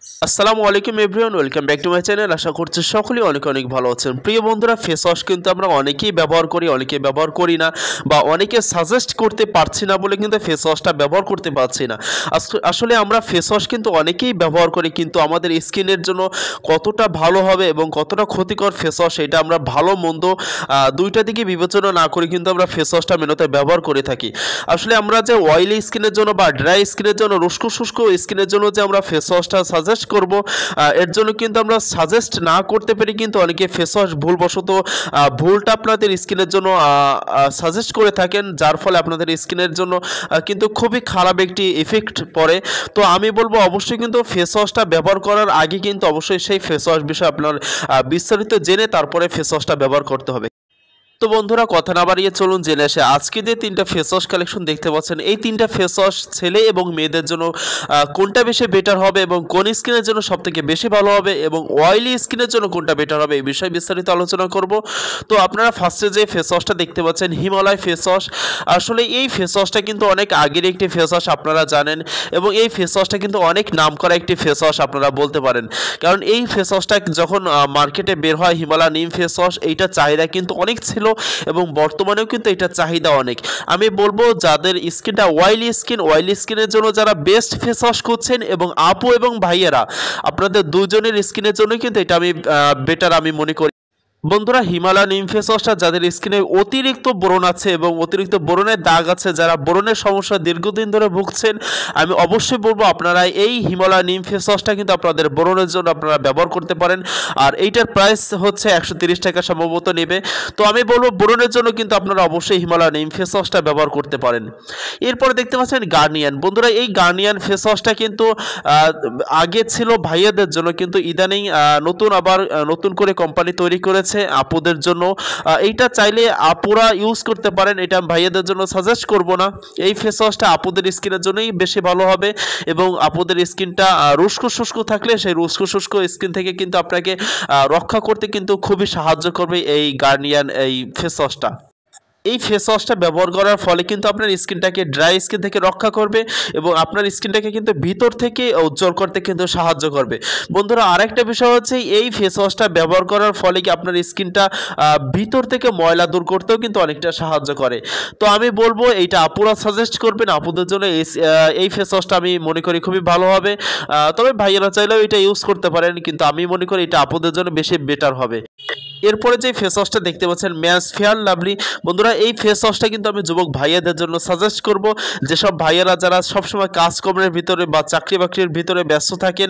আসসালামু আলাইকুম everyone, welcome back to my channel. আশা করছি সকলেই অনেক অনেক ভালো আছেন। প্রিয় বন্ধুরা, ফেস ওয়াশ কিন্তু আমরা অনেকেই ব্যবহার করি, অনেকেই ব্যবহার করি না, বা অনেকে সাজেস্ট করতে পারছি না বলে কিন্তু ফেস ওয়াশটা ব্যবহার করতে পারছি না। আসলে আমরা ফেস ওয়াশ কিন্তু অনেকেই ব্যবহার করি, কিন্তু আমাদের স্কিনের জন্য কতটা ভালো হবে এবং কতটা ক্ষতিকর ফেস ওয়াশ, এটা আমরা ভালো মন্দ দুইটা দিকে বিবেচনা না করে কিন্তু আমরা ফেস ওয়াশটা মেনুতে ব্যবহার করে থাকি। আসলে আমরা যে অয়েলি স্কিনের জন্য বা ড্রাই স্কিনের জন্য, শুষ্ক শুষ্ক স্কিনের জন্য যে আমরা ফেস ওয়াশটা সাজেস্ট করব, এর জন্য কিন্তু আমরা সাজেস্ট না করতে পারি, কিন্তু অনেকে ফেস ওয়াশ ভুলবশত ভুলটা আপনাদের স্কিনের জন্য সাজেস্ট করে থাকেন, যার ফলে আপনাদের স্কিনের জন্য কিন্তু খুবই খারাপ একটি ইফেক্ট পড়ে। তো আমি বলবো অবশ্যই কিন্তু ফেস ওয়াশটা ব্যবহার করার আগে কিন্তু অবশ্যই সেই ফেস ওয়াশ বিষয়ে আপনার বিস্তারিত জেনে তারপরে ফেস ওয়াশটা ব্যবহার করতে হবে। তো বন্ধুরা, কথা না বাড়িয়ে চলুন জেনে আসে আজকে যে তিনটা ফেস ওয়াশ কালেকশন দেখতে পাচ্ছেন, এই তিনটা ফেস ওয়াশ ছেলে এবং মেয়েদের জন্য কোনটা বেশি বেটার হবে এবং কোন স্কিনের জন্য সবথেকে বেশি ভালো হবে এবং অয়েলি স্কিনের জন্য কোনটা বেটার হবে, এই বিষয়ে বিস্তারিত আলোচনা করব। তো আপনারা ফার্স্টে যে ফেস ওয়াশটা দেখতে পাচ্ছেন, হিমালয় ফেস ওয়াশ। আসলে এই ফেস ওয়াশটা কিন্তু অনেক আগের একটি ফেস ওয়াশ, আপনারা জানেন, এবং এই ফেস ওয়াশটা কিন্তু অনেক নাম করা একটি ফেস ওয়াশ আপনারা বলতে পারেন। কারণ এই ফেস ওয়াশটা যখন মার্কেটে বের হয়, হিমালয় নিম ফেস ওয়াশ, এইটা চাহিদা কিন্তু অনেক ছিল এবং বর্তমানেও কিন্তু এটা চাহিদা অনেক। আমি বলবো যাদের স্কিনটা অয়েলি স্কিনের জন্য যারা বেস্ট ফেস ওয়াশ করছেন, এবং আপু এবং ভাইয়েরা, আপনাদের দুজনের স্কিনের জন্য কিন্তু এটা আমি বেটার আমি মনে করি। বন্ধুরা, হিমালয় নিম ফেস ওয়াশটা যাদের স্কিনে অতিরিক্ত ব্রণ আছে এবং অতিরিক্ত ব্রণের দাগ আছে, যারা ব্রণের সমস্যা দীর্ঘদিন ধরে ভুগছেন, আমি অবশ্যই বলবো আপনারা এই হিমালয় নিম ফেস ওয়াশটা কিন্তু আপনাদের ব্রণের জন্য আপনারা ব্যবহার করতে পারেন। আর এইটার প্রাইস হচ্ছে 130 টাকা সম্ভবত নেবে। তো আমি বলবো ব্রণের জন্য কিন্তু আপনারা অবশ্যই হিমালয় নিম ফেস ওয়াশটা ব্যবহার করতে পারেন। এরপরে দেখতে পাচ্ছেন গার্নিয়ার। বন্ধুরা, এই গার্নিয়ার ফেস ওয়াশটা কিন্তু আগে ছিল ভাইয়াদের জন্য, কিন্তু ইদানিং নতুন করে কোম্পানি তৈরি করেছে আপুদের জন্য। এইটা চাইলে আপুরা ইউজ করতে পারেন, এটা ভাইয়াদের জন্য সাজেস্ট করব না। এই ফেস ওয়াশটা আপুদের স্কিনের জন্যই বেশি ভালো হবে, এবং আপুদের স্কিনটা শুষ্ক থাকলে সেই শুষ্ক স্কিন থেকে কিন্তু আপনাকে রক্ষা করতে কিন্তু খুবই সাহায্য করবে এই গার্নিয়ার এই ফেস ওয়াশটা। এই ফেস ওয়াশটা ব্যবহার করার ফলে কিন্তু আপনার স্কিনটাকে ড্রাই স্কিন থেকে রক্ষা করবে এবং আপনার স্কিনটাকে কিন্তু ভিতর থেকে উজ্জ্বল করতে কিন্তু সাহায্য করবে। বন্ধুরা, আরেকটা বিষয় হচ্ছে এই ফেস ওয়াশটা ব্যবহার করার ফলে কি আপনার স্কিনটা ভিতর থেকে ময়লা দূর করতেও কিন্তু অনেকটা সাহায্য করে। তো আমি বলবো এইটা আপুরা সাজেস্ট করবেন, আপুদের জন্য এই ফেস ওয়াশটা আমি মনে করি খুবই ভালো হবে। তবে ভাইয়েরা চাইলেও এটা ইউজ করতে পারেন, কিন্তু আমি মনে করি এটা আপুদের জন্য বেশি বেটার হবে। এরপরে যে ফেস ওয়াশটা দেখতে পাচ্ছেন, ম্যাস ফেয়ার লাভলি। বন্ধুরা, এই ফেস ওয়াশটা কিন্তু আমি যুবক ভাইয়াদের জন্য সাজেস্ট করব, যেসব ভাইয়ারা যারা সবসময় কাজকর্মের ভিতরে বা চাকরি বাকরির ভিতরে ব্যস্ত থাকেন,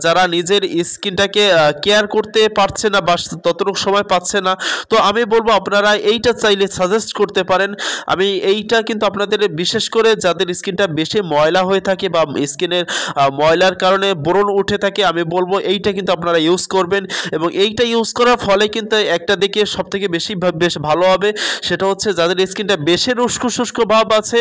যারা নিজের স্কিনটাকে কেয়ার করতে পারছে না বা ততটুকু সময় পাচ্ছে না, তো আমি বলবো আপনারা এইটা চাইলে সাজেস্ট করতে পারেন। আমি এইটা কিন্তু আপনাদের, বিশেষ করে যাদের স্কিনটা বেশি ময়লা হয়ে থাকে বা স্কিনের ময়লার কারণে ব্রণ উঠে থাকে, আমি বলবো এইটা কিন্তু আপনারা ইউজ করবেন। এবং এইটা ইউজ করার ফলে কিন্তু একটা দিকে সবথেকে বেশ ভালো হবে, সেটা হচ্ছে যাদের স্কিনটা বেশি শুষ্ক ভাব আছে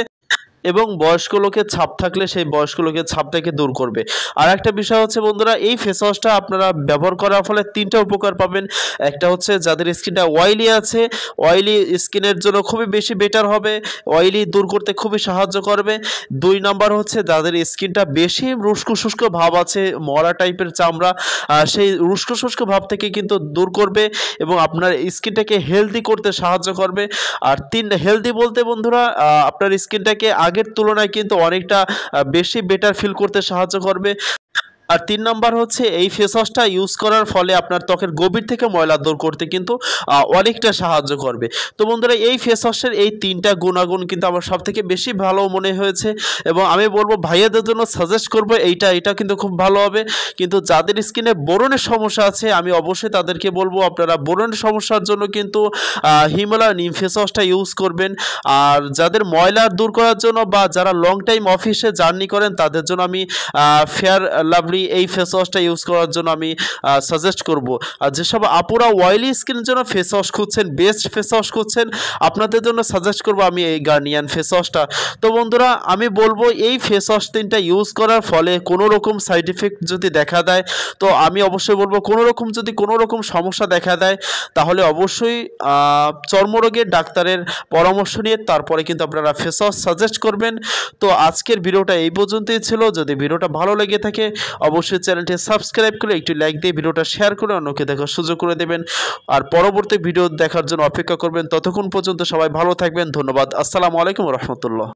এবং বয়স্ক লোকের ছাপ থাকলে সেই বয়স্ক লোকের ছাপটাকে দূর করবে। আর একটা বিষয় হচ্ছে বন্ধুরা, এই ফেস ওয়াশটা আপনারা ব্যবহার করার ফলে তিনটা উপকার পাবেন। একটা হচ্ছে যাদের স্কিনটা অয়েলি আছে, অয়েলি স্কিনের জন্য খুবই বেশি বেটার হবে, অয়েলি দূর করতে খুবই সাহায্য করবে। 2 নাম্বার হচ্ছে যাদের স্কিনটা বেশি শুষ্ক ভাব আছে, মরা টাইপের চামড়া, সেই শুষ্ক ভাব থেকে কিন্তু দূর করবে এবং আপনার স্কিনটাকে হেলদি করতে সাহায্য করবে। আর হেলদি বলতে বন্ধুরা, আপনার স্কিনটাকে আগের তুলনায় কিন্তু অনেকটা বেশি বেটার ফিল করতে সাহায্য করবে। আর 3 নাম্বার হচ্ছে এই ফেস ওয়াশটা ইউজ করার ফলে আপনার ত্বকের গভীর থেকে ময়লা দূর করতে কিন্তু অনেকটা সাহায্য করবে। তো বন্ধুরা, এই ফেস ওয়াশের এই 3টা গুণাগুণ কিন্তু আমার সবথেকে বেশি ভালো মনে হয়েছে, এবং আমি বলবো ভাইয়াদের জন্য সাজেস্ট করবো এটা কিন্তু খুব ভালো হবে। কিন্তু যাদের স্কিনে ব্রণের সমস্যা আছে, আমি অবশ্যই তাদেরকে বলবো আপনারা ব্রণের সমস্যার জন্য কিন্তু হিমালয় নিম ফেস ওয়াশটা ইউজ করবেন। আর যাদের ময়লা দূর করার জন্য বা যারা লং টাইম অফিসে জার্নি করেন, তাদের জন্য আমি ফেয়ার লাভলি এই ফেস ওয়াশটা ইউজ করার জন্য আমি সাজেস্ট করব। আর যেসব আপুরা অয়েলি স্কিনের জন্য ফেস ওয়াশ খুঁজছেন, বেস্ট ফেস ওয়াশ খুঁজছেন, আপনাদের জন্য সাজেস্ট করব আমি এই গার্নিয়ার ফেস ওয়াশটা। তো বন্ধুরা, আমি বলবো এই ফেস ওয়াশ 3টা ইউজ করার ফলে কোনো রকম সাইড ইফেক্ট যদি দেখা দেয়, তো আমি অবশ্যই বলবো যদি কোনো রকম সমস্যা দেখা দেয়, তাহলে অবশ্যই চর্মরোগের ডাক্তারের পরামর্শ নিয়ে তারপরে কিন্তু আপনারা ফেস ওয়াশ সাজেস্ট করবেন। তো আজকের ভিডিওটা এই পর্যন্তই ছিল। যদি ভিডিওটা ভালো লেগে থাকে অবশ্যই চ্যানেলটি সাবস্ক্রাইব করে একটি লাইক দিয়ে ভিডিওটা শেয়ার করে অন্যকে দেখার সুযোগ করে দেবেন। আর পরবর্তী ভিডিও দেখার জন্য অপেক্ষা করবেন। ততক্ষণ পর্যন্ত সবাই ভালো থাকবেন। ধন্যবাদ। আসসালামু আলাইকুম রহমতুল্লাহ।